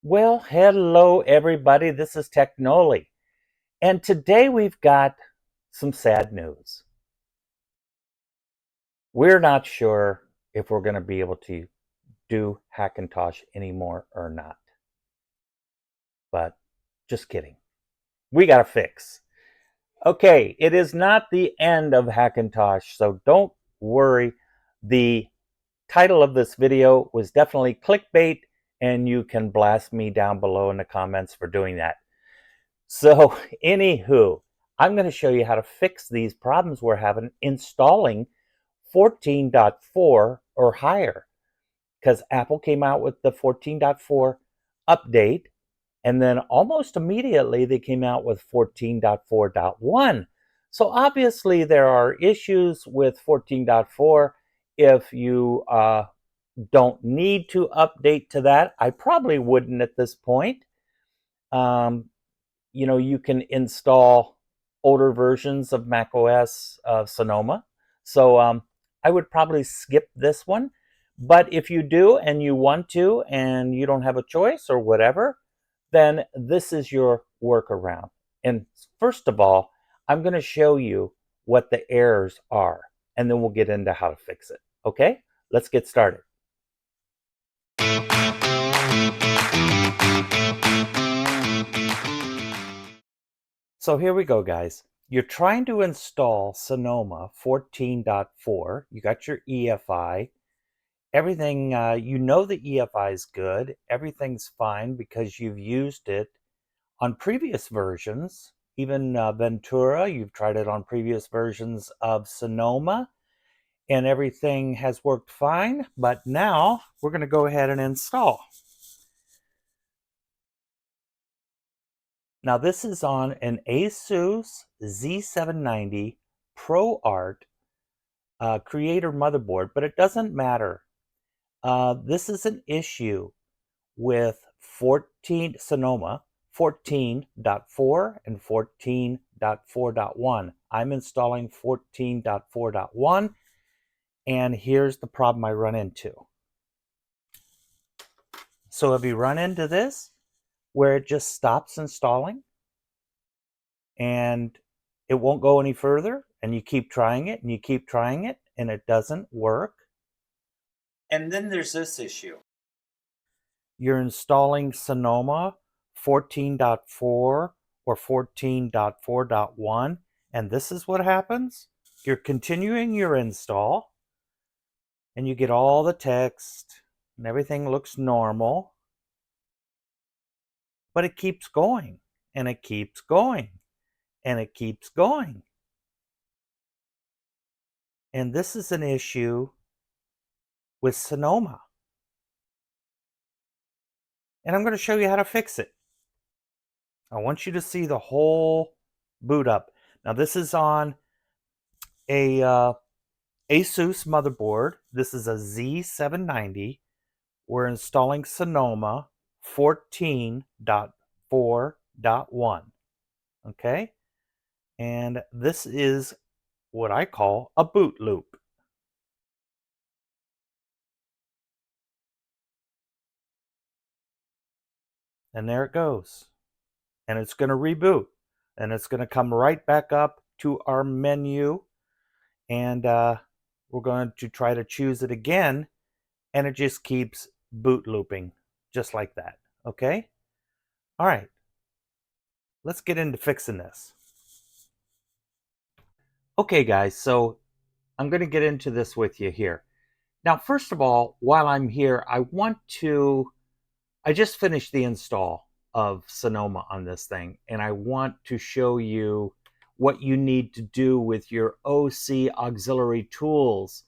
Well, hello everybody. This is TechNolli. And today we've got some sad news. We're not sure if we're going to be able to do Hackintosh anymore or not. But just kidding. We got to fix. Okay, it is not the end of Hackintosh, so don't worry. The title of this video was definitely clickbait, and you can blast me down below in the comments for doing that. So, anywho, I'm going to show you how to fix these problems we're having installing 14.4 or higher, because Apple came out with the 14.4 update, and then almost immediately they came out with 14.4.1. So obviously there are issues with 14.4. If you don't need to update to that, I probably wouldn't at this point. You can install older versions of macOS Sonoma. So I would probably skip this one. But if you do and you want to and you don't have a choice or whatever, then this is your workaround. And first of all, I'm going to show you what the errors are, and then we'll get into how to fix it. Okay, let's get started. So here we go, guys. You're trying to install Sonoma 14.4. You got your EFI. Everything, you know the EFI is good. Everything's fine because you've used it on previous versions. Even Ventura, you've tried it on previous versions of Sonoma, and everything has worked fine. But now we're going to go ahead and install. Now this is on an Asus Z790 ProArt Creator motherboard, but it doesn't matter. This is an issue with Sonoma 14.4 and 14.4.1. I'm installing 14.4.1, and here's the problem I run into. So have you run into this, where it just stops installing and it won't go any further, and you keep trying it and you keep trying it and it doesn't work? And then there's this issue. You're installing Sonoma 14.4 or 14.4.1, and this is what happens. You're continuing your install and you get all the text and everything looks normal, but it keeps going and it keeps going and it keeps going. And this is an issue with Sonoma. And I'm going to show you how to fix it. I want you to see the whole boot up. Now this is on a Asus motherboard. This is a Z790. We're installing Sonoma 14.4.1. Okay? And this is what I call a boot loop. And there it goes. And it's going to reboot. And it's going to come right back up to our menu. And we're going to try to choose it again. And it just keeps boot looping just like that. Okay? All right. Let's get into fixing this. Okay, guys. So I'm going to get into this with you here. Now, first of all, while I'm here, I just finished the install of Sonoma on this thing, and I want to show you what you need to do with your OC auxiliary tools.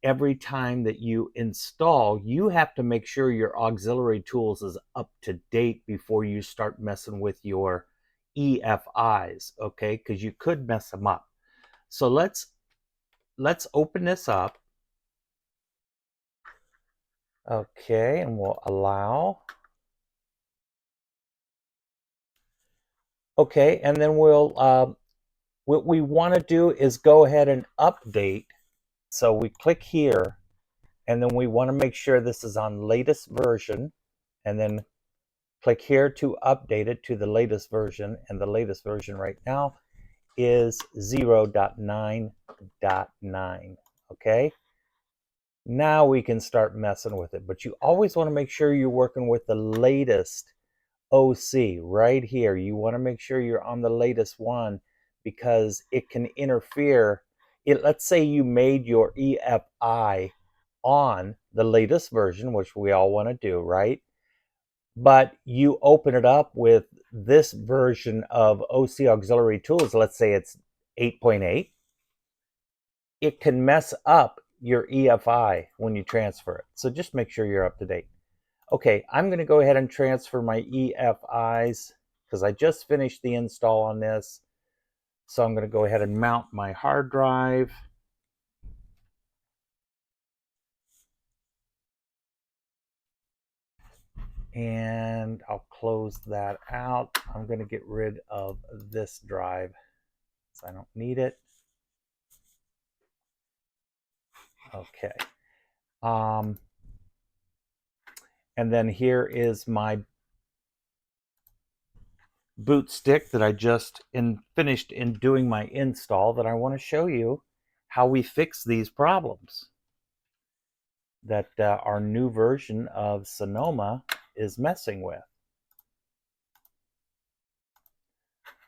Every time that you install, you have to make sure your auxiliary tools is up to date before you start messing with your EFIs, okay? Because you could mess them up. So let's open this up. Okay, and we'll allow. Okay, and then what we want to do is go ahead and update. So we click here, and then we want to make sure this is on latest version, and then click here to update it to the latest version, and the latest version right now is 0.9.9. Okay, now we can start messing with it, but you always want to make sure you're working with the latest OC right here. You want to make sure you're on the latest one, because it can interfere. Let's say you made your EFI on the latest version, which we all want to do, right? But you open it up with this version of OC auxiliary tools, let's say it's 8.8, it can mess up your EFI when you transfer it. So just make sure you're up to date. Okay, I'm going to go ahead and transfer my EFIs because I just finished the install on this. So I'm going to go ahead and mount my hard drive. And I'll close that out. I'm going to get rid of this drive because I don't need it. Okay. And then here is my boot stick that I just finished in doing my install, that I want to show you how we fix these problems that our new version of Sonoma is messing with.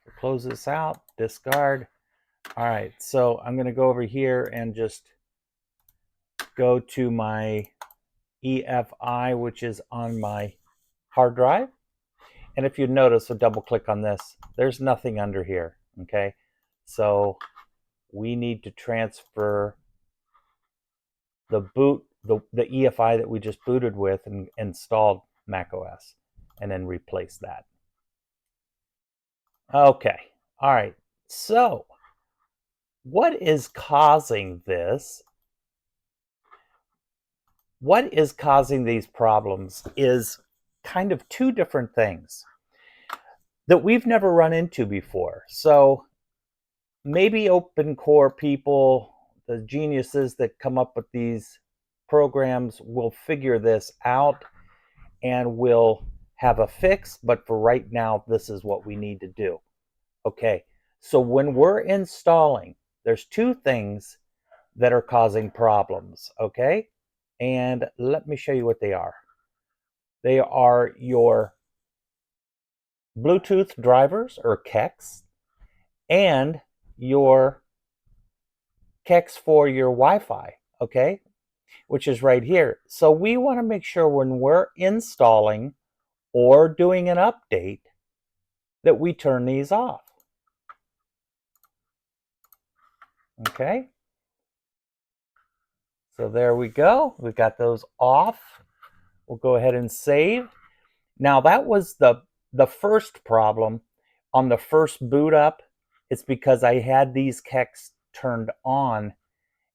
So close this out, discard. All right, so I'm going to go over here and just go to my EFI, which is on my hard drive. And if you notice, so double click on this, there's nothing under here, okay? So we need to transfer the EFI that we just booted with and installed macOS, and then replace that. Okay, all right, so what is causing this? What is causing these problems is kind of two different things that we've never run into before. So maybe open core people, the geniuses that come up with these programs, will figure this out and will have a fix. But for right now, this is what we need to do. Okay, so when we're installing, there's two things that are causing problems. Okay, and let me show you what they are. They are your Bluetooth drivers, or KEX, and your KEX for your Wi-Fi, okay, which is right here. So we want to make sure when we're installing or doing an update that we turn these off. Okay, so there we go. We got those off. We'll go ahead and save. Now that was the first problem on the first boot up. It's because I had these KEX turned on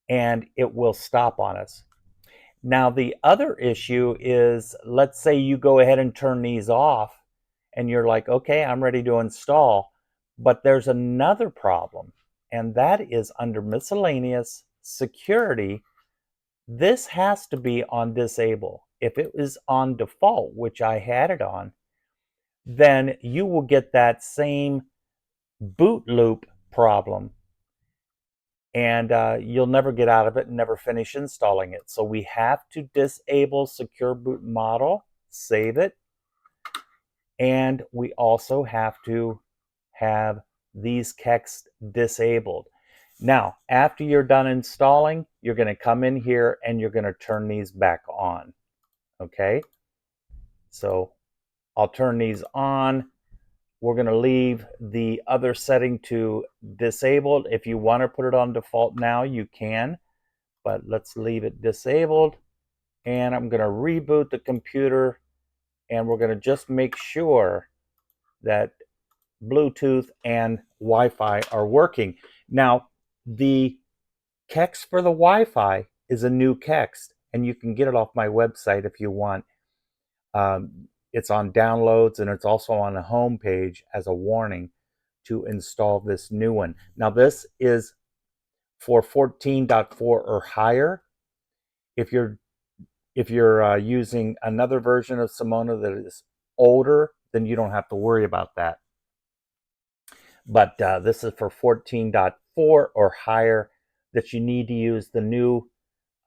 and it will stop on us. Now the other issue is, let's say you go ahead and turn these off and you're like, okay, I'm ready to install, but there's another problem, and that is under miscellaneous security. This has to be on disable. If it is on default, which I had it on, then you will get that same boot loop problem, and you'll never get out of it and never finish installing it. So we have to disable secure boot model, save it, and we also have to have these KEX disabled. Now, after you're done installing, you're going to come in here and you're going to turn these back on. Okay, so I'll turn these on. We're going to leave the other setting to disabled. If you want to put it on default now, you can, but let's leave it disabled. And I'm going to reboot the computer, and we're going to just make sure that Bluetooth and Wi-Fi are working. Now, the KEX for the Wi-Fi is a new KEX, and you can get it off my website if you want. It's on downloads, and it's also on the home page as a warning to install this new one. Now this is for 14.4 or higher. If you're If you're using another version of Simona that is older, then you don't have to worry about that. But this is for 14.4 or higher that you need to use the new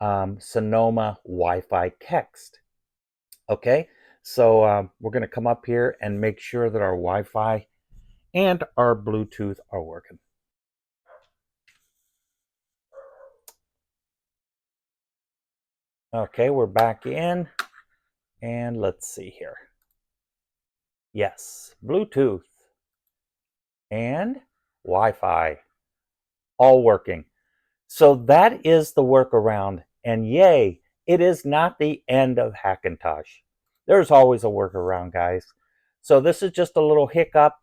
Sonoma Wi-Fi text. Okay, so we're going to come up here and make sure that our Wi-Fi and our Bluetooth are working. Okay, we're back in, and let's see here. Yes, Bluetooth and Wi-Fi all working. So that is the workaround, and yay, it is not the end of Hackintosh. There's always a workaround, guys. So this is just a little hiccup.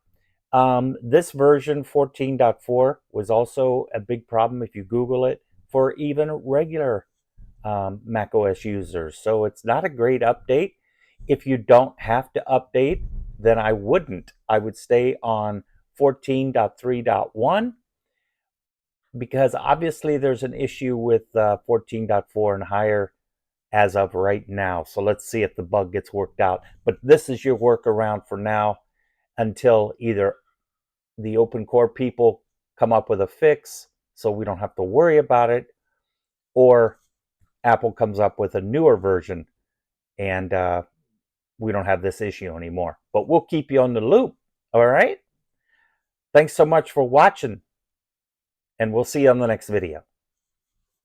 This version 14.4 was also a big problem if you Google it for even regular macOS users. So it's not a great update. If you don't have to update, then I wouldn't. I would stay on 14.3.1 because obviously there's an issue with 14.4 and higher as of right now. So let's see if the bug gets worked out. But this is your workaround for now until either the open core people come up with a fix so we don't have to worry about it, or Apple comes up with a newer version and we don't have this issue anymore. But we'll keep you on the loop. All right? Thanks so much for watching, and we'll see you on the next video.